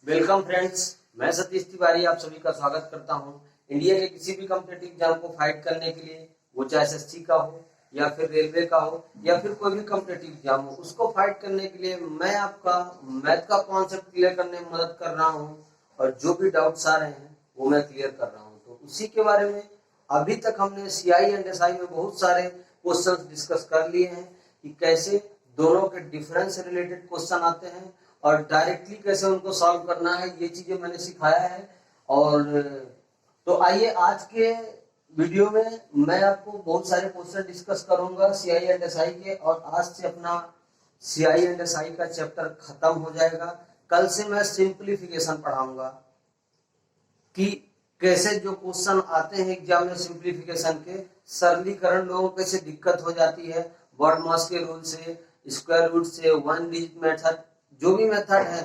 Welcome friends, मैं सतीश तिवारी आप सभी का स्वागत करता हूं। इंडिया के किसी भी कॉम्पिटिटिव एग्जाम को फाइट करने के लिए, वो चाहे एसएससी का हो या फिर रेलवे का हो या फिर कोई भी कॉम्पिटिटिव एग्जाम हो, उसको फाइट करने के लिए मैं आपका मैथ का कॉन्सेप्ट क्लियर करने में मदद कर रहा हूं और जो भी डाउट्स आ रहे हैं वो मैं क्लियर कर रहा हूं। तो उसी के बारे में अभी तक हमने सीआई एंड एसआई में बहुत सारे क्वेश्चंस डिस्कस कर लिए हैं कि कैसे दोनों के डिफरेंस से रिलेटेड क्वेश्चन आते हैं और डायरेक्टली कैसे उनको सॉल्व करना है, ये चीजें मैंने सिखाया है। और तो आइए आज के वीडियो में मैं आपको बहुत सारे क्वेश्चन डिस्कस करूंगा सीआई एंड एसआई के, और आज से अपना सीआई एंड एसआई का चैप्टर खत्म हो जाएगा। कल से मैं सिंप्लीफिकेशन पढ़ाऊंगा कि कैसे जो क्वेश्चन आते हैं एग्जाम में सिंप्लीफिकेशन के, सरलीकरण लोगों को कैसे दिक्कत हो जाती है, वर्ड मास के रूल से, स्क्वायर रूट से, वन डिजिट मेथड, जो भी मेथड है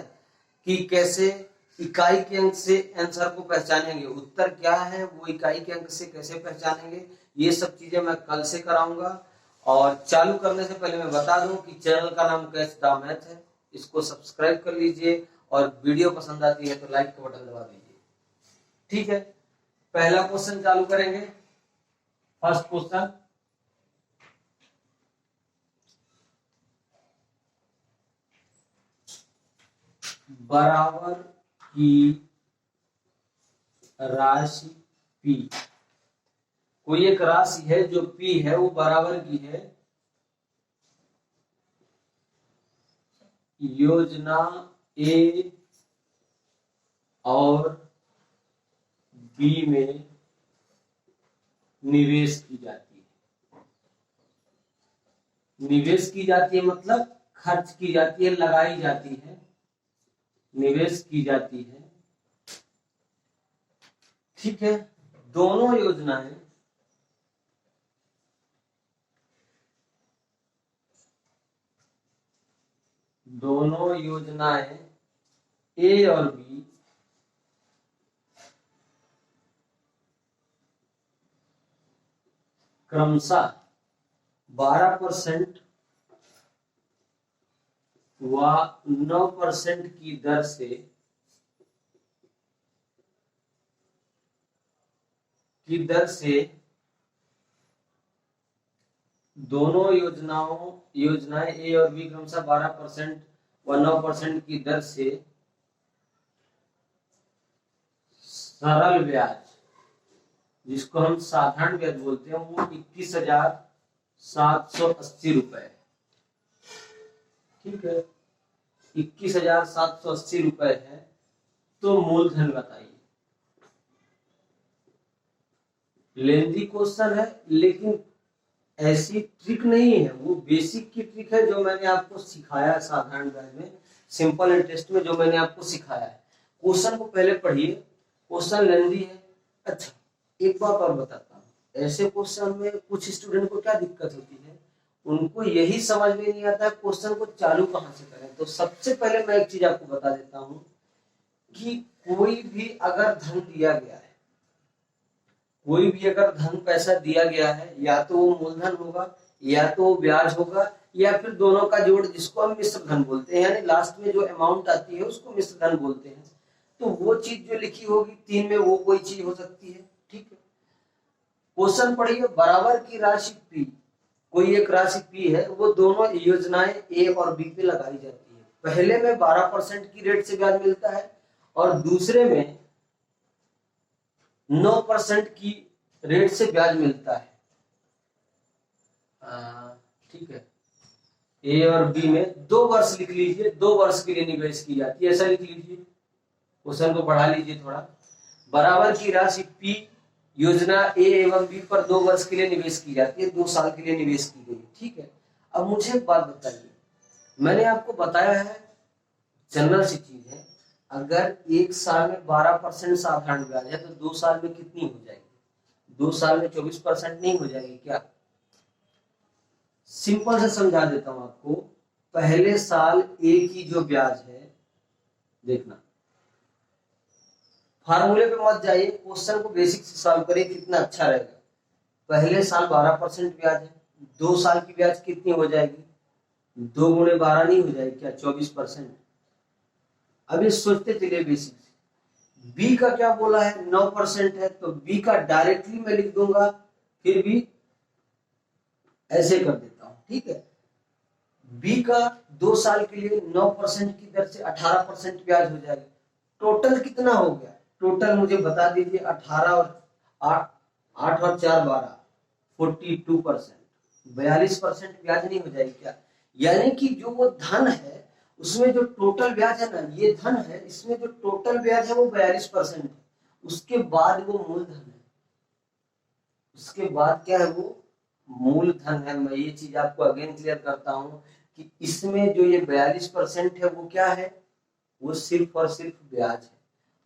कि कैसे इकाई के अंक से आंसर को पहचानेंगे, उत्तर क्या है वो इकाई के अंक से कैसे पहचानेंगे, ये सब चीजें मैं कल से कराऊंगा। और चालू करने से पहले मैं बता दूं कि चैनल का नाम कैच द मैथ है, इसको सब्सक्राइब कर लीजिए और वीडियो पसंद आती है तो लाइक का बटन दबा दीजिए। ठीक है, पहला क्वेश्चन चालू करेंगे। फर्स्ट क्वेश्चन, बराबर की राशि P, कोई एक राशि है जो P है वो बराबर की है योजना A और B में निवेश की जाती है। निवेश की जाती है मतलब खर्च की जाती है, लगाई जाती है, निवेश की जाती है। ठीक है, दोनों योजनाएं ए और बी क्रमशः 12% व 9% की दर से दोनों योजनाएं ए और बी क्रमशः 12% व 9% की दर से सरल ब्याज, जिसको हम साधारण ब्याज बोलते हैं, वो 21,780 रुपए। ठीक है, 21,780 रुपए है। तो मूलधन बताइए। लेंथी क्वेश्चन है लेकिन ऐसी ट्रिक नहीं है, वो बेसिक की ट्रिक है जो मैंने आपको सिखाया साधारण ब्याज में, सिंपल इंटरेस्ट में जो मैंने आपको सिखाया है। क्वेश्चन को पहले पढ़िए, क्वेश्चन लेंथी है। अच्छा, एक बात और बताता हूँ, ऐसे क्वेश्चन में कुछ स्टूडेंट को क्या दिक्कत होती है, उनको यही समझ में नहीं आता है क्वेश्चन को चालू कहाँ से करें। तो सबसे पहले मैं एक चीज आपको बता देता हूँ कि कोई भी अगर धन दिया गया है, कोई भी अगर धन पैसा दिया गया है, या तो वो मूलधन होगा या तो वो ब्याज होगा या फिर दोनों का जोड़, जिसको हम मिश्र धन बोलते हैं, यानी लास्ट में जो अमाउंट आती है उसको मिश्र धन बोलते हैं। तो वो चीज जो लिखी होगी तीन में, वो कोई चीज हो सकती है। ठीक है, क्वेश्चन पढ़िए, बराबर की राशि P, कोई एक राशि P है, वो दोनों योजनाएं ए और बी पे लगाई जाती है। पहले में 12% की रेट से ब्याज मिलता है और दूसरे में 9% की रेट से ब्याज मिलता है। ठीक है, ए और बी में 2 वर्ष लिख लीजिए, 2 वर्ष के लिए निवेश की जाती है, ऐसा लिख लीजिए। क्वेश्चन को बढ़ा लीजिए थोड़ा, बराबर की राशि P योजना ए एवं बी पर 2 वर्ष के लिए निवेश की जाती है, 2 साल के लिए निवेश की गई। ठीक है, अब मुझे एक बात बताइए, मैंने आपको बताया है जनरल सी चीज है, अगर एक साल में 12% साधारण ब्याज है तो 2 साल में कितनी हो जाएगी? 2 साल में 24% नहीं हो जाएगी क्या? सिंपल से समझा देता हूं आपको। पहले साल ए की जो ब्याज है, देखना, फार्मूले पे मत जाइए, क्वेश्चन को बेसिक से सॉल्व करिए, कितना अच्छा रहेगा। पहले साल 12% ब्याज है, 2 साल की ब्याज कितनी हो जाएगी? 2 गुणे 12 नहीं हो जाएगी क्या? 24%। अब ये सोचते चलिए बेसिक। बी का क्या बोला है, 9% है, तो बी का डायरेक्टली मैं लिख दूंगा, फिर भी ऐसे कर देता हूं, ठीक है। बी का 2 साल के लिए 9% की दर से 18% ब्याज हो जाएगा। टोटल कितना हो गया, टोटल मुझे बता दीजिए। 18 और 8 और 4 12, 42%। 42% ब्याज नहीं हो जाएगी क्या? यानी कि जो वो धन है उसमें जो टोटल ब्याज है ना, ये धन है, इसमें जो टोटल ब्याज है वो 42% है। उसके बाद वो मूलधन है, उसके बाद क्या है, वो मूलधन है। मैं ये चीज आपको अगेन क्लियर करता हूं कि इसमें जो ये 42% है वो क्या है, वो सिर्फ और सिर्फ ब्याज है,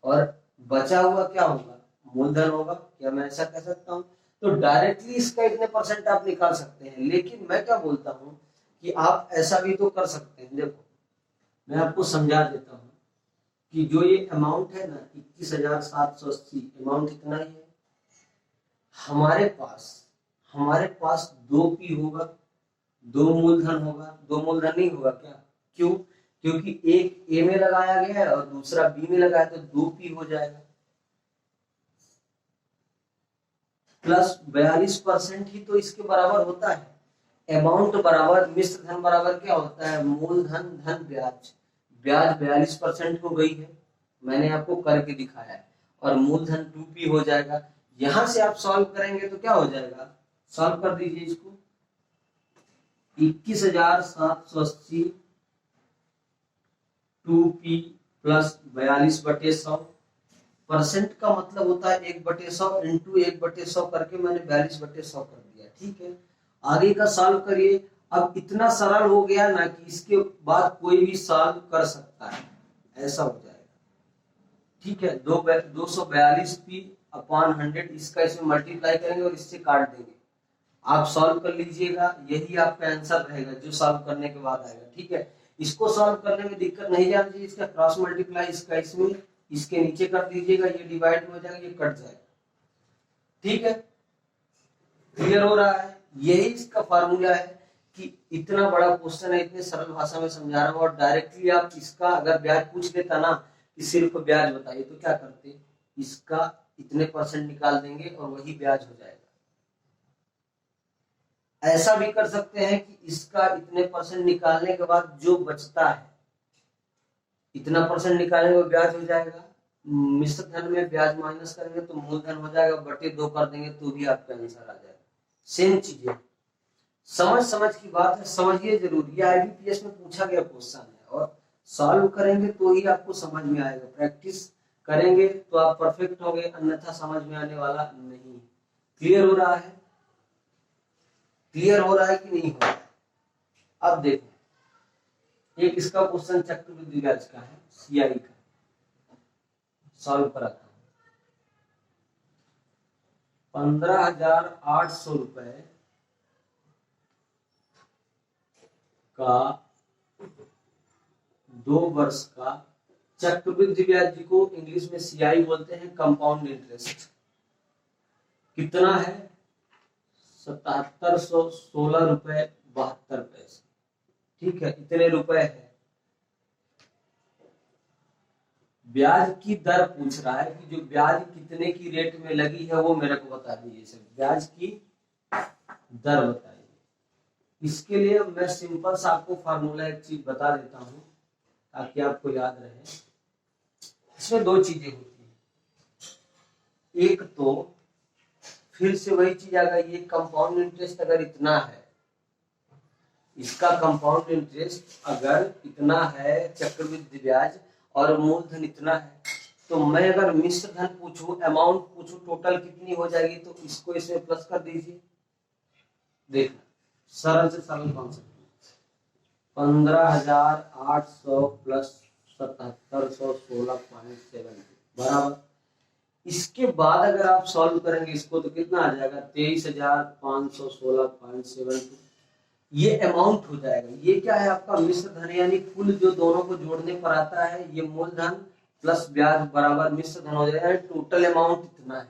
और बचा हुआ क्या होगा, मूलधन होगा। क्या मैं ऐसा कह सकता हूं? तो डायरेक्टली इसका इतने परसेंट आप निकाल सकते हैं, लेकिन मैं क्या बोलता हूं कि आप ऐसा भी तो कर सकते हैं। देखो मैं आपको समझा देता हूं कि जो ये अमाउंट है ना 21,780, अमाउंट इतना ही है। हमारे पास 2 पी होगा, 2 मूलधन होगा। 2 मूलधन नहीं होगा क्या? क्यों? क्योंकि एक ए में लगाया गया है और दूसरा बी में लगाया, तो 2 पी हो जाएगा। प्लस 42% ही तो इसके बराबर होता है। अमाउंट बराबर मिश्र धन बराबर क्या होता है, मूलधन धन ब्याज। ब्याज 42% हो गई है, मैंने आपको करके दिखाया है, और मूलधन 2p हो जाएगा। यहां से आप सॉल्व करेंगे तो क्या हो जाएगा, सॉल्व कर दीजिए इसको। 21,780 2p प्लस 42/100। परसेंट का मतलब होता है 1/100 इंटू 1/100 करके मैंने 42/100 कर दिया, ठीक है। आगे का सॉल्व करिए। अब इतना सरल हो गया ना कि इसके बाद कोई भी सॉल्व कर सकता है, ऐसा हो जाएगा, ठीक है। 242p/100, इसका इसमें मल्टीप्लाई करेंगे और इससे काट देंगे। आप सॉल्व कर लीजिएगा, यही आपका आंसर रहेगा जो सॉल्व करने के बाद आएगा, ठीक है। इसको सॉल्व करने में दिक्कत नहीं जानी चाहिए। इसका क्रॉस मल्टीप्लाई इसका इसमें, इसके नीचे कर दीजिएगा, ये डिवाइड में हो जाएगा, ये कट जाएगा, ठीक है। क्लियर हो रहा है? यही इसका फार्मूला है कि इतना बड़ा क्वेश्चन है, इतने सरल भाषा में समझा रहा हूं, और डायरेक्टली आप इसका अगर ब्याज पूछ लेता ना कि सिर्फ ब्याज बताइए, तो क्या करते, इसका इतने परसेंट निकाल देंगे और वही ब्याज हो जाएगा। ऐसा भी कर सकते हैं कि इसका इतने परसेंट निकालने के बाद जो बचता है, इतना परसेंट निकालेंगे वो ब्याज हो जाएगा। मिश्र धन में ब्याज माइनस करेंगे तो मूलधन हो जाएगा, बटे 2 कर देंगे तो भी आपका आंसर आ जाएगा। सेम चीजें, समझ की बात है, समझिए जरूर। ये आईबीपीएस में पूछा गया क्वेश्चन है, और सॉल्व करेंगे तो ही आपको समझ में आएगा। प्रैक्टिस करेंगे तो आप परफेक्ट होंगे, अन्यथा समझ में आने वाला नहीं। क्लियर हो रहा है? क्लियर हो रहा है कि नहीं हो रहा है? अब देखो, एक इसका क्वेश्चन चक्रवृद्धि ब्याज का है, सीआई का, सॉल्व कराता हूं। 15,800 रुपए का 2 वर्ष का चक्रवृद्धि ब्याज, को इंग्लिश में सीआई बोलते हैं, कंपाउंड इंटरेस्ट, कितना है, 7,716 रुपए 72 पैसे, ठीक है। इतने रुपए है। ब्याज की दर पूछ रहा है कि जो ब्याज कितने की रेट में लगी है वो मेरे को बता दीजिए सर, ब्याज की दर बताइए। इसके लिए मैं सिंपल सा आपको फार्मूला एक चीज बता देता हूं ताकि आपको याद रहे। इसमें 2 चीजें होती है, एक तो फिर से वही चीज आ गई, ये कंपाउंड इंटरेस्ट अगर इतना है, इसका कंपाउंड इंटरेस्ट अगर इतना है, चक्रवृद्धि ब्याज, और मूलधन इतना है, तो मैं अगर मिश्र धन पूछूं, अमाउंट पूछूं, टोटल कितनी हो जाएगी, तो इसको इसमें प्लस कर दीजिए। देखना सरल से सरल कॉन्सेप्ट, 15,800 प्लस 7,716.7 बराबर। इसके बाद अगर आप सॉल्व करेंगे इसको तो कितना आ जाएगा, 23,516.72। ये अमाउंट हो जाएगा। ये क्या है, आपका मिश्र धन, यानी कुल जो दोनों को जोड़ने पर आता है, ये मूलधन प्लस ब्याज बराबर मिश्र धन हो जाएगा। टोटल अमाउंट इतना है,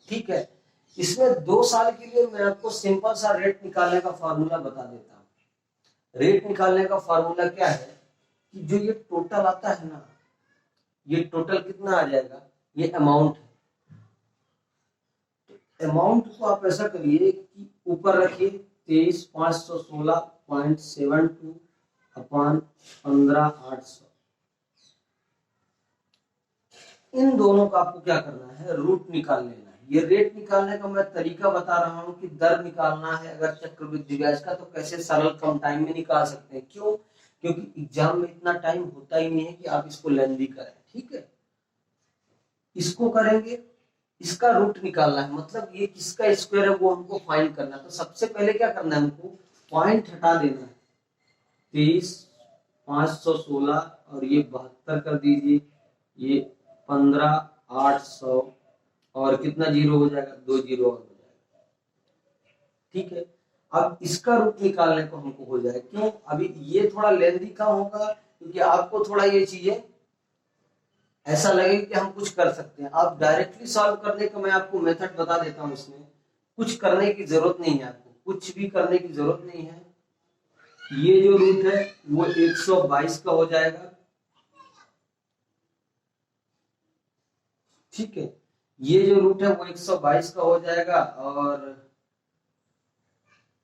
ठीक है। इसमें 2 साल के लिए मैं आपको सिंपल सा रेट निकालने का फॉर्मूला बता देता हूं। रेट निकालने का फॉर्मूला क्या है कि जो ये टोटल आता है ना, ये टोटल कितना आ जाएगा, ये अमाउंट है। अमाउंट को आप ऐसा करिए कि ऊपर रखिए 23,516.72 अपॉन 15,800। इन दोनों का आपको क्या करना है, रूट निकाल लेना है। ये रेट निकालने का मैं तरीका बता रहा हूं कि दर निकालना है अगर चक्रवृद्धि ब्याज का, तो कैसे सरल कम टाइम में निकाल सकते हैं। क्यों? क्योंकि एग्जाम में इतना टाइम होता ही नहीं है कि आप इसको लेंदी करें। ठीक है, इसको करेंगे, इसका रूट निकालना है, मतलब ये किसका स्क्वायर है वो हमको फाइंड करना है। तो सबसे पहले क्या करना है, हमको पॉइंट हटा देना है। 23,516 और ये 72 कर दीजिए, ये 15,800 और कितना जीरो हो जाएगा, 2 जीरो और हो जाएगा। ठीक है, अब इसका रूट निकालने को हमको हो जाए। क्यों? अभी ये थोड़ा लेंदी काम होगा क्योंकि आपको थोड़ा ये चीजें ऐसा लगे कि हम कुछ कर सकते हैं। आप डायरेक्टली सॉल्व करने का मैं आपको मेथड बता देता हूं। इसमें कुछ करने की जरूरत नहीं है, आपको कुछ भी करने की जरूरत नहीं है। ये जो रूट है वो 122 का हो जाएगा। ठीक है, ये जो रूट है वो 122 का हो जाएगा। और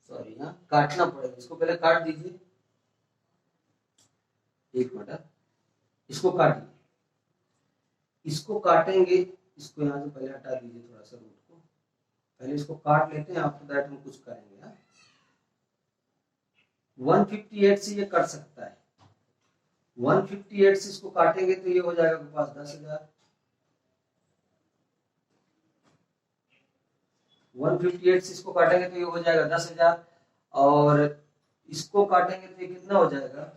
सॉरी, यहाँ काटना पड़ेगा, इसको पहले काट दीजिए, एक मिनट, इसको काटिए, इसको काटेंगे, इसको यहाँ से पहले हटा दीजिए थोड़ा सा रूट को, पहले इसको काट लेते हैं, आफ्टर दैट हम कुछ करेंगे। 158 से ये कट सकता है, 158 से इसको काटेंगे तो ये हो जाएगा आपके पास 10,000। 158 से इसको काटेंगे तो ये हो जाएगा 10,000 और इसको काटेंगे तो ये कितना हो जाएगा,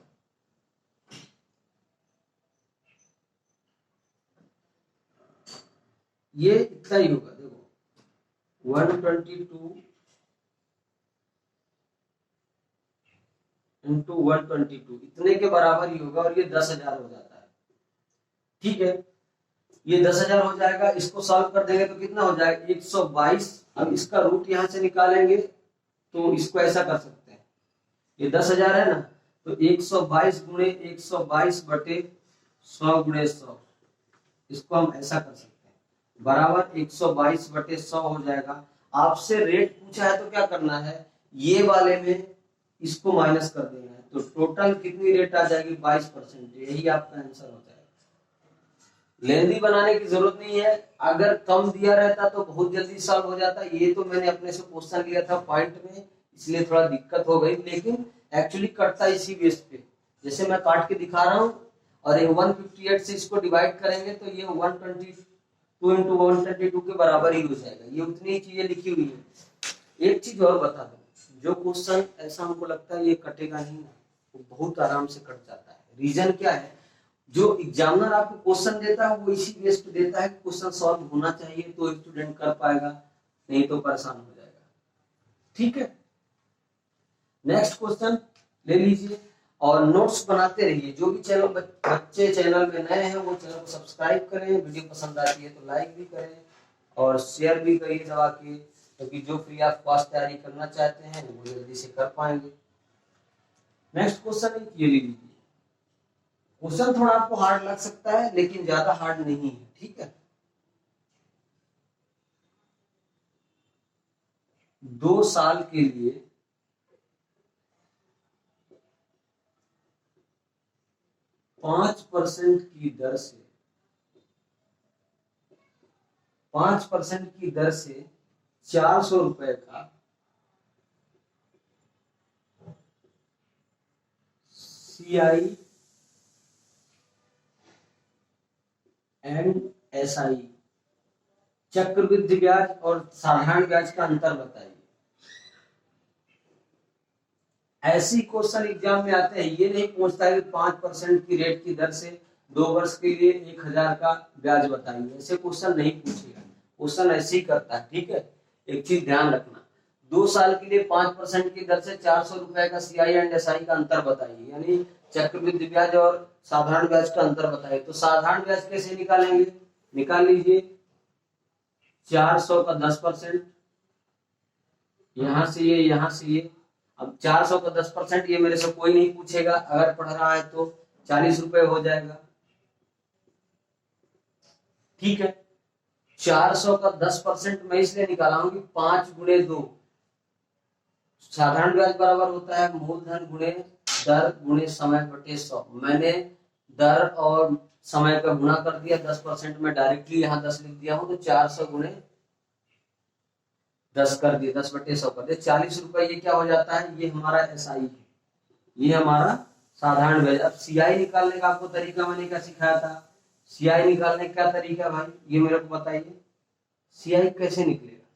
ये इतना ही होगा। देखो 122 इंटू 122 इतने के बराबर ही होगा और ये 10,000 हो जाता है। ठीक है, ये 10,000 हो जाएगा। इसको सॉल्व कर देंगे तो कितना हो जाएगा, 122। अब इसका रूट यहां से निकालेंगे तो इसको ऐसा कर सकते हैं, ये 10,000 है ना, तो 122 गुणे 122 बटे 100 गुणे 100, इसको हम ऐसा कर सकते हैं, बराबर 122 बटे 100 हो जाएगा। आपसे रेट पूछा है तो क्या करना है, ये वाले में इसको माइनस कर देना है, तो टोटल कितनी रेट आ जाएगी, 22%। यही आपका आंसर हो जाएगा। लेंदी बनाने की जरूरत नहीं है, अगर कम दिया रहता तो बहुत जल्दी सॉल्व हो जाता। ये तो मैंने अपने से क्वेश्चन लिया था पॉइंट में, इसलिए थोड़ा दिक्कत हो गई, लेकिन एक्चुअली कटता इसी बेस पे, जैसे मैं काट के दिखा रहा हूँ। और ये 158 से इसको डिवाइड करेंगे तो ये 122 इंटू 122 के बराबर ही हो जाएगा। ये उतनी ही चीजें लिखी हुई है। एक चीज और बता दो, जो क्वेश्चन ऐसा हमको लगता है ये कटेगा नहीं ना, वो बहुत आराम से कट जाता है। रीजन क्या है, जो एग्जामिनर आपको क्वेश्चन देता है वो इसी बेस पे देता है कि क्वेश्चन सॉल्व होना चाहिए तो स्टूडेंट कर पाएगा, नहीं तो परेशान हो जाएगा। ठीक है, नेक्स्ट क्वेश्चन ले लीजिए और नोट्स बनाते रहिए। जो भी चैनल बच्चे चैनल में नए हैं वो चैनल को सब्सक्राइब करें, वीडियो पसंद आती है तो लाइक भी करें और शेयर भी करिए दबा के, क्योंकि जो फ्री ऑफ कॉस्ट तैयारी करना चाहते हैं वो जल्दी से कर पाएंगे। नेक्स्ट क्वेश्चन ये ले लीजिए। क्वेश्चन थोड़ा आपको हार्ड लग सकता है लेकिन ज्यादा हार्ड नहीं है। ठीक है, 2 साल के लिए 5% की दर से 5% की दर से 400 रुपए का CI एंड SI चक्रवृद्धि ब्याज और साधारण ब्याज का अंतर बताइए। ऐसी क्वेश्चन एग्जाम में आते हैं, ये नहीं पूछता है कि 5% की रेट की दर से 2 वर्ष के लिए 1,000 का ब्याज बताइए, ऐसे क्वेश्चन नहीं पूछेगा। क्वेश्चन ऐसे ही करता है। ठीक है, एक चीज ध्यान रखना, 2 साल के लिए 5% की दर से 400 रुपए का CI एंड SI का अंतर बताइए, यानी चक्रवृद्धि ब्याज और साधारण ब्याज का अंतर बताइए। तो साधारण ब्याज कैसे निकालेंगे, निकाल लीजिए 400 का 10%, यहां से ये, यहां से ये। अब 400 का 10%, ये मेरे से कोई नहीं पूछेगा, अगर पढ़ रहा है तो 40 रुपए हो जाएगा। ठीक है, 400 का 10% मैं इसलिए निकाला हूं कि 5 गुणे 2, साधारण ब्याज बराबर होता है मूलधन गुणे दर गुणे समय बटे 100। मैंने दर और समय का गुणा कर दिया, 10% में डायरेक्टली यहाँ 10 लिख दिया हूं, तो 400 गुणे 10 कर दिया, 10 बटे 100 कर दिया, 40 रुपए। ये क्या हो जाता है, ये हमारा एसआई है, ये हमारा साधारण ब्याज। अब सीआई निकालने का आपको तरीका मैंने क्या सिखाया था, सीआई निकालने का तरीका भाई ये मेरे को बताइए, सीआई कैसे निकलेगा,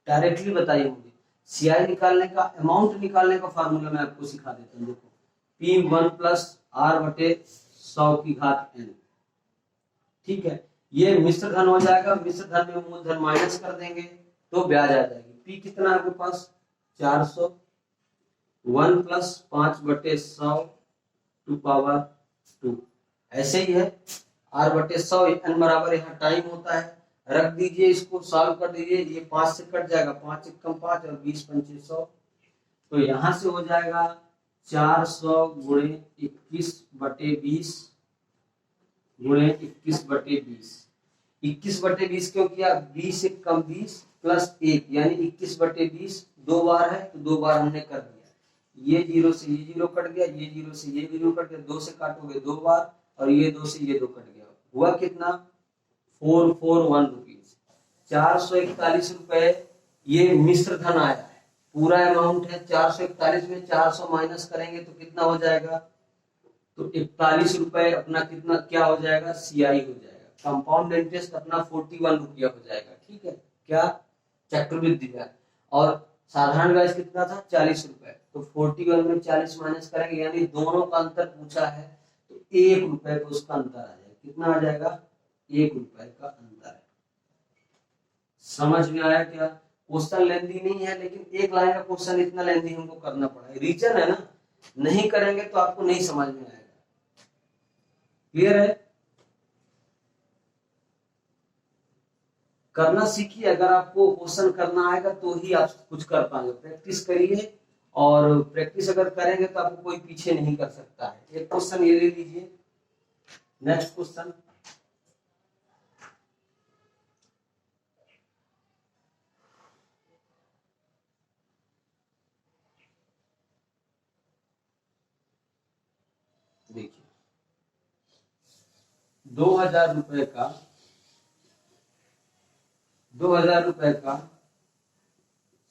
डायरेक्टली बताइए मुझे। सीआई निकालने का, अमाउंट निकालने का फार्मूला मैं आपको सिखा देता हूँ। देखो, P1 प्लस R बटे 100 की घात n, ठीक है, ये मिश्र धन हो जाएगा, मिश्र धन में मूलधन माइनस कर देंगे तो ब्याज आ जाएगी। P कितना है आपके पास, 400, 1 प्लस 5 बटे 100 टू पावर 2, ऐसे ही है। R बटे 100, n बराबर यहाँ टाइम होता है, रख दीजिए, इसको सॉल्व कर दीजिए, ये 5 से कट जाएगा, 5 एकम 5 और 20 पंचे 100, तो यहां से हो जाएगा 400 गुणे 21 बटे 20 गुणे 21 बटे 20। 21 बटे 20 क्यों किया, 20 एकम 20 प्लस 1 यानी 21 बटे 20 दो बार है तो दो बार हमने कर दिया, ये 0 से ये 0 कट गया, ये 0 से ये 0 कट गया, 2 से काटोगे दो बार और ये 2 से ये 2 कट गया, हुआ कितना 441 रुपीज, 441 रुपए। ये मिश्र धन आया है, पूरा अमाउंट है 441 में 400 माइनस करेंगे तो कितना हो जाएगा, तो 41 रुपए अपना कितना क्या हो जाएगा, सीआई हो जाएगा। कंपाउंड इंटरेस्ट अपना 41 रुपया हो जाएगा, ठीक है, क्या चक्रवृद्धि ब्याज। और साधारण ब्याज कितना था, 40 रुपए, तो 41 में 40 माइनस करेंगे, यानी दोनों का अंतर पूछा है तो 1 रुपए का उसका अंतर आ जाएगा, कितना आ जाएगा, 1 रुपए का अंतर है। समझ में आया क्या, क्वेश्चन लेंदी नहीं है, लेकिन एक लाइन का क्वेश्चन इतना लेंदी हमको करना पड़ा है, रीजन है ना, नहीं करेंगे तो आपको नहीं समझ में आएगा। क्लियर है, करना सीखिए, अगर आपको क्वेश्चन करना आएगा तो ही आप कुछ कर पाएंगे, प्रैक्टिस करिए, और प्रैक्टिस अगर करेंगे तो आपको कोई पीछे नहीं कर सकता है। एक क्वेश्चन ये ले लीजिए, नेक्स्ट क्वेश्चन, देखिए 2000 रुपए का 2000 रुपए का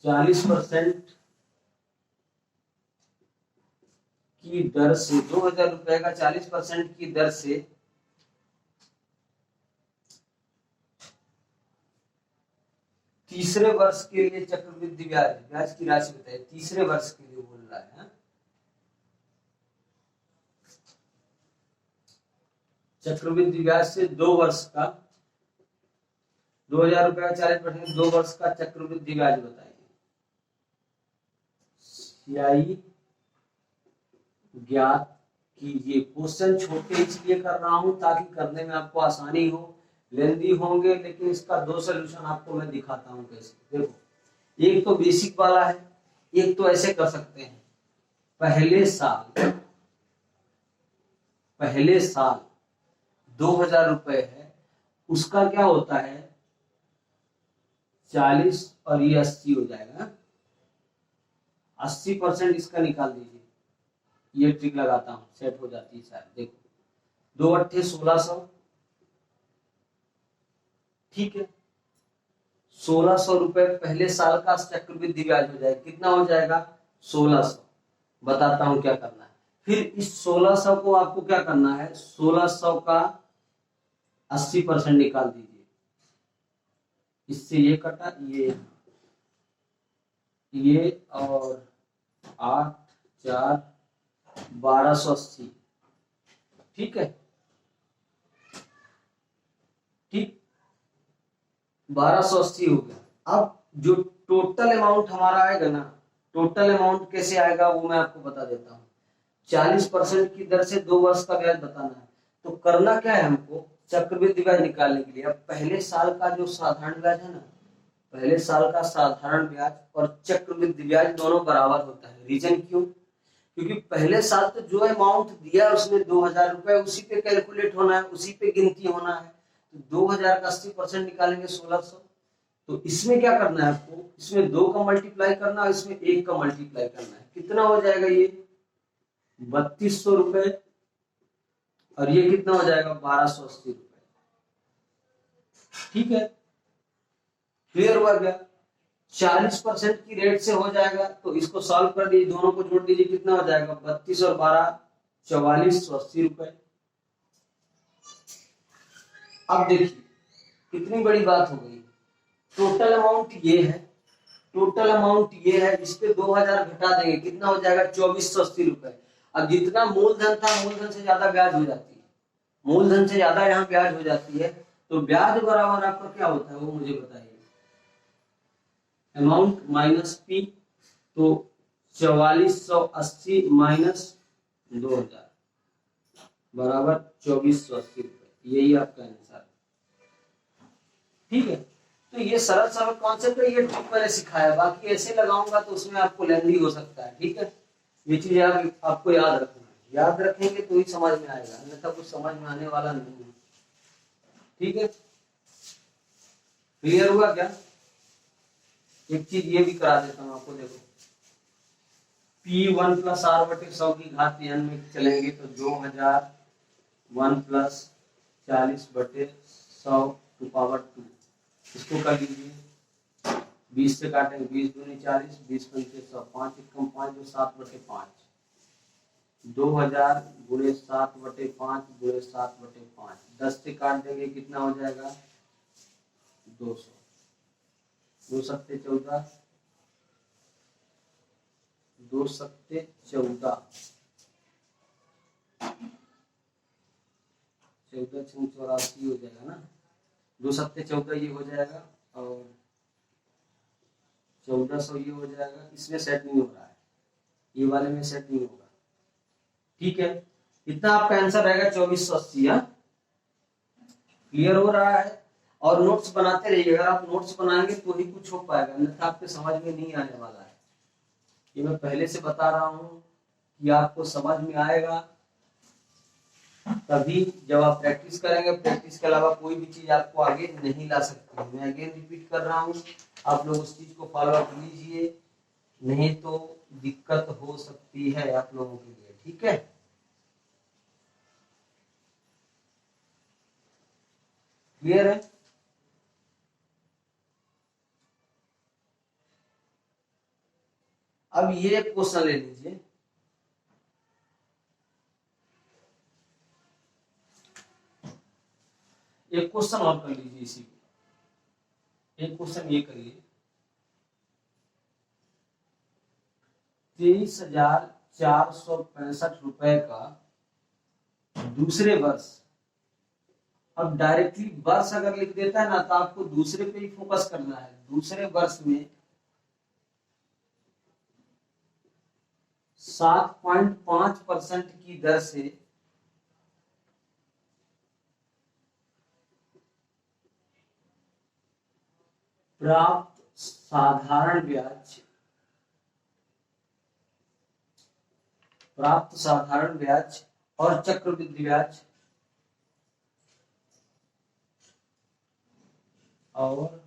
40% की दर से, 2000 रुपए का 40% की दर से तीसरे वर्ष के लिए चक्रवृद्धि ब्याज की राशि बताइए, तीसरे वर्ष के लिए बोल रहा है, चक्रवृद्धि ब्याज से 2 वर्ष का, 2000 रुपए का 40% 2 वर्ष का चक्रवृद्धि ब्याज बताइए। सीआई ज्ञात कीजिए। क्वेश्चन छोटे इसलिए कर रहा हूं ताकि करने में आपको आसानी हो, लेंदी होंगे लेकिन इसका 2 सोल्यूशन आपको मैं दिखाता हूं कैसे। देखो, एक तो बेसिक वाला है, एक तो ऐसे कर सकते हैं, पहले साल 2000 रुपए है, उसका क्या होता है 40 और ये 80 हो जाएगा, 80% इसका निकाल दीजिए, ये ट्रिक लगाता हूं, सेट हो जाती है शायद। देखो 2 अट्ठे 1600, ठीक है, 1600 रुपए पहले साल का चक्रवृद्धि ब्याज हो जाएगा, कितना हो जाएगा 1600। बताता हूं क्या करना है, फिर इस 1600 को आपको क्या करना है, 1600 का 80% निकाल दीजिए, इससे ये कटा, ये और 8 4 1280, ठीक है, ठीक 1280 हो गया। अब जो टोटल अमाउंट हमारा आएगा ना, टोटल अमाउंट कैसे आएगा वो मैं आपको बता देता हूँ। 40% की दर से 2 वर्ष का ब्याज बताना है, तो करना क्या है हमको, चक्रवृद्धि ब्याज निकालने के लिए। अब पहले साल का जो साधारण ब्याज है ना, पहले साल का साधारण ब्याज और चक्रवृद्धि ब्याज दोनों बराबर होता है। रीजन क्यों, क्योंकि पहले साल तो जो अमाउंट दिया उसने 2000 रुपए, उसी पे कैलकुलेट होना है, उसी पे गिनती होना है। तो 2000 का 80% निकालेंगे 1600। तो इसमें क्या करना है आपको, इसमें 2 का मल्टीप्लाई करना है, इसमें 1 का मल्टीप्लाई करना है। कितना हो जाएगा ये 3200 रुपए, और ये कितना हो जाएगा 1280 रुपए। ठीक है, क्लियर हुआ क्या? 40% की रेट से हो जाएगा, तो इसको सॉल्व कर दीजिए, दोनों को जोड़ दीजिए, कितना हो जाएगा 32 और 12 4480 रुपए। अब देखिए कितनी बड़ी बात हो गई। टोटल अमाउंट ये है, टोटल अमाउंट ये है, इस पे 2000 घटा देंगे, कितना हो जाएगा 2480 रुपए। अब जितना मूलधन था, मूलधन से ज्यादा ब्याज हो जाती है, मूलधन से ज्यादा यहाँ ब्याज हो जाती है, तो ब्याज बराबर आपका क्या होता है वो मुझे बताइए। अमाउंट माइनस पी, तो 4480 माइनस 2000 बराबर 2480 रुपए, यही आपका आंसर। ठीक है, तो ये सरल सरल कॉन्सेप्ट है, ये ट्रिक मैंने सिखाया, बाकी ऐसे लगाऊंगा तो उसमें आपको लेंदी हो सकता है। ठीक है, ये चीज आपको याद रखना है, याद रखेंगे तो ही समझ में आएगा, अन्यथा कुछ समझ में आने वाला नहीं है। ठीक है, क्लियर हुआ क्या? एक चीज ये भी करा देता हूँ आपको, देखो P1 प्लस आर बटे 100 की घात n में चलेंगे तो 2000 1 प्लस 40 बटे 100 टू पावर 2, इसको कर लीजिए, 20 से काटेंगे, 20 दूनी 40, 20 पंचे 100, 5 एकम 5 जो 7 बटे 5, 2000 गुणे 7 बटे 5 गुणे 7 बटे 5, 10 से काट देंगे, कितना हो जाएगा 200, 2 सत्ते 14, 2 सत्ते 14, 14 छंग 84 हो जाएगा ना, 2 सत्ते 14 ये हो जाएगा, और 1400 ये हो जाएगा। इसमें सेट नहीं हो रहा है, ये वाले में सेट नहीं होगा। ठीक है, इतना आपका आंसर रहेगा 2480। क्लियर हो रहा है? और नोट्स बनाते रहिए, अगर आप नोट्स बनाएंगे तो ही कुछ हो पाएगा, अन्यथा आपके समझ में नहीं आने वाला है। ये मैं पहले से बता रहा हूं कि आपको समझ में आएगा तभी जब आप प्रैक्टिस करेंगे, प्रैक्टिस के अलावा कोई भी चीज आपको आगे नहीं ला सकती। मैं अगेन रिपीट कर रहा हूँ, आप लोग उस चीज को फॉलो अप लीजिए, नहीं तो दिक्कत हो सकती है आप लोगों के लिए। ठीक है, क्लियर है? अब ये क्वेश्चन ले लीजिए, एक क्वेश्चन और कर लीजिए इसी पे, एक क्वेश्चन ये करिए, 23,465 रुपए का दूसरे वर्ष, अब डायरेक्टली वर्ष अगर लिख देता है ना तो आपको दूसरे पे ही फोकस करना है। दूसरे वर्ष में 7.5% की दर से प्राप्त साधारण ब्याज और चक्रवृद्धि ब्याज और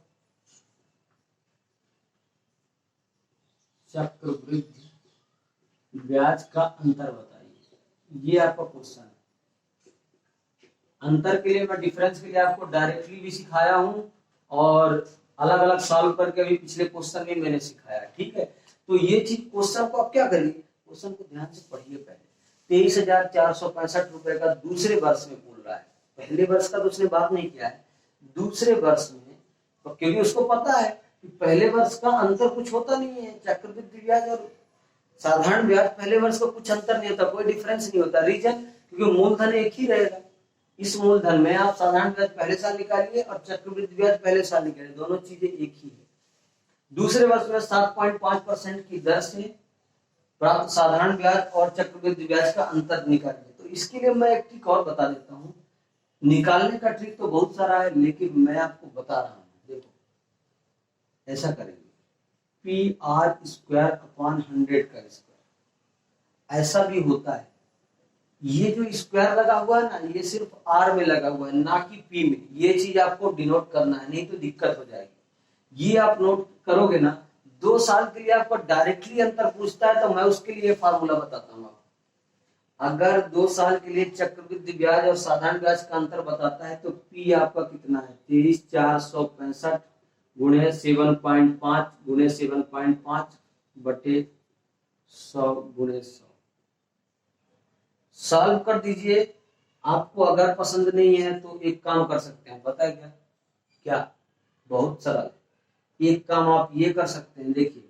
चक्रवृद्धि ब्याज का अंतर बताइए। ये आपका क्वेश्चन है। अंतर के लिए मैं डिफरेंस के लिए आपको डायरेक्टली भी सिखाया हूं और अलग अलग सॉल्व करके भी पिछले क्वेश्चन में मैंने सिखाया। ठीक है, तो ये चीज क्वेश्चन को आप क्या करिए, क्वेश्चन को ध्यान से पढ़िए। पहले 23,465 रुपए का दूसरे वर्ष में बोल रहा है, पहले वर्ष का तो उसने बात नहीं किया है, दूसरे वर्ष में, तो क्योंकि उसको पता है कि पहले वर्ष का अंतर कुछ होता नहीं है, चक्रवृद्धि ब्याज और साधारण ब्याज पहले वर्ष का कुछ अंतर नहीं होता, कोई डिफरेंस नहीं होता। रीजन क्योंकि मूलधन एक ही रहेगा। इस मूलधन में आप साधारण ब्याज पहले साल निकालिए और चक्रवृद्धि ब्याज पहले साल निकालिए, दोनों चीजें एक ही है। दूसरे वर्ष में 7.5% की दर से प्राप्त साधारण ब्याज और चक्रवृद्धि ब्याज का अंतर निकालिए। तो इसके लिए मैं एक ट्रिक और बता देता हूँ, निकालने का ट्रिक तो बहुत सारा है लेकिन मैं आपको बता रहा हूँ। देखो ऐसा करेंगे, पी आर स्क्वायर अपॉन 100 का स्क्वायर, ऐसा भी होता है। ये जो स्क्वायर लगा हुआ है ना, ये सिर्फ आर में लगा हुआ है, ना कि पी में। ये चीज आपको डिनोट करना है, नहीं तो दिक्कत हो जाएगी। ये आप नोट करोगे ना। 2 साल के लिए आपको डायरेक्टली अंतर पूछता है तो मैं उसके लिए फॉर्मूला बताता हूँ। अगर 2 साल के लिए चक्रवृद्धि ब्याज और साधारण ब्याज का अंतर बताता है तो पी आपका कितना है, 23,465 गुणे 7.5 गुणे 7.5 बटे 100 गुणे 100। सॉल्व कर दीजिए। आपको अगर पसंद नहीं है तो एक काम कर सकते हैं, पता है क्या? क्या? बहुत सरल। एक काम आप ये कर सकते हैं, देखिए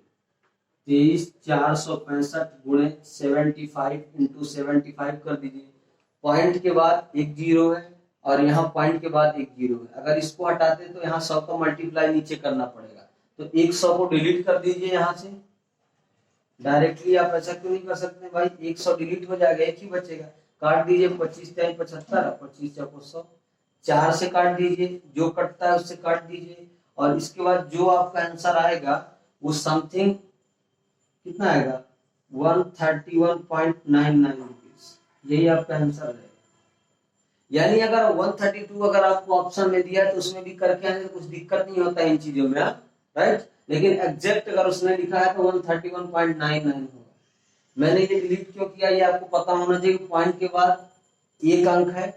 23,465 गुणे 75 इंटू 75 कर दीजिए। पॉइंट के बाद एक जीरो है और यहाँ पॉइंट के बाद एक जीरो है। अगर इसको हटाते तो यहाँ 100 का मल्टीप्लाई नीचे करना पड़ेगा, तो 100 को डिलीट कर दीजिए यहाँ से। डायरेक्टली आप ऐसा क्यों नहीं कर सकते भाई? 100 डिलीट हो जाएगा, एक ही बचेगा। काट दीजिए, 25 × 75, 25 × 100। 4 से काट दीजिए, जो कटता है उससे काट दीजिए। और इसके बाद जो आपका आंसर आएगा वो समथिंग कितना आएगा, 131.99 रुपीज। यही आपका आंसर रहेगा। यानी अगर 132 अगर आपको ऑप्शन में दिया है तो उसमें भी करके आने तो कुछ दिक्कत नहीं होता इन चीजों में, राइट। लेकिन एग्जैक्ट अगर उसने लिखा है तो 131.99 होगा। मैंने ये डिलीट क्यों किया, ये आपको पता होना चाहिए। पॉइंट के बाद एक अंक है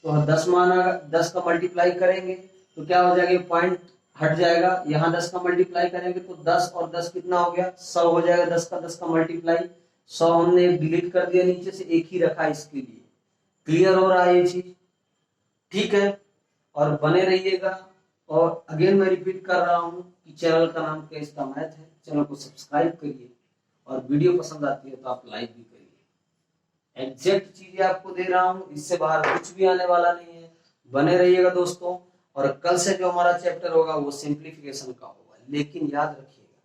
तो 10 माना, 10 का मल्टीप्लाई करेंगे तो क्या हो जाएगा, पॉइंट हट जाएगा। यहाँ 10 का मल्टीप्लाई करेंगे तो 10 और 10 कितना हो गया, 100 हो जाएगा। 10 का मल्टीप्लाई 100 हमने डिलीट कर दिया, नीचे से एक ही रखा इसके लिए। क्लियर हो रहा है ये चीज? ठीक है, और बने रहिएगा। और अगेन मैं रिपीट कर रहा हूँ कि चैनल का नाम कैस्टा मैथ है। चैनल को सब्सक्राइब करिए और वीडियो पसंद आती है तो आप लाइक भी करिए। एग्जैक्ट चीजें आपको दे रहा हूँ, इससे बाहर कुछ भी आने वाला नहीं है। बने रहिएगा दोस्तों। और कल से जो हमारा चैप्टर होगा वो सिंप्लीफिकेशन का होगा। लेकिन याद रखिएगा,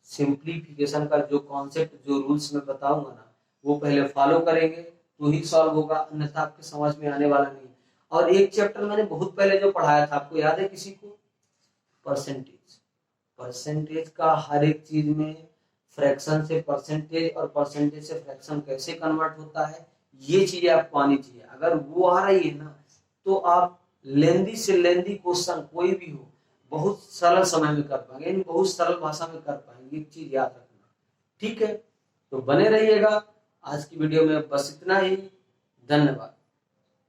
सिंप्लीफिकेशन का जो कॉन्सेप्ट, जो रूल्स में बताऊंगा ना, वो पहले फॉलो करेंगे तो ही सॉल्व होगा, अन्यथा आपके समझ में आने वाला नहीं। और एक चैप्टर मैंने बहुत पहले जो पढ़ाया था, आपको याद है किसी को? परसेंटेज। परसेंटेज का हर एक चीज में फ्रैक्शन से परसेंटेज और परसेंटेज से फ्रैक्शन कैसे कन्वर्ट होता है, ये चीजें आपको आनी चाहिए। अगर वो आ रही है ना तो आप लेंदी से लेंदी क्वेश्चन कोई भी हो बहुत सरल समय में कर पाएंगे, यानी बहुत सरल भाषा में कर पाएंगे। एक चीज याद रखना, ठीक है? तो बने रहिएगा। आज की वीडियो में बस इतना ही। धन्यवाद।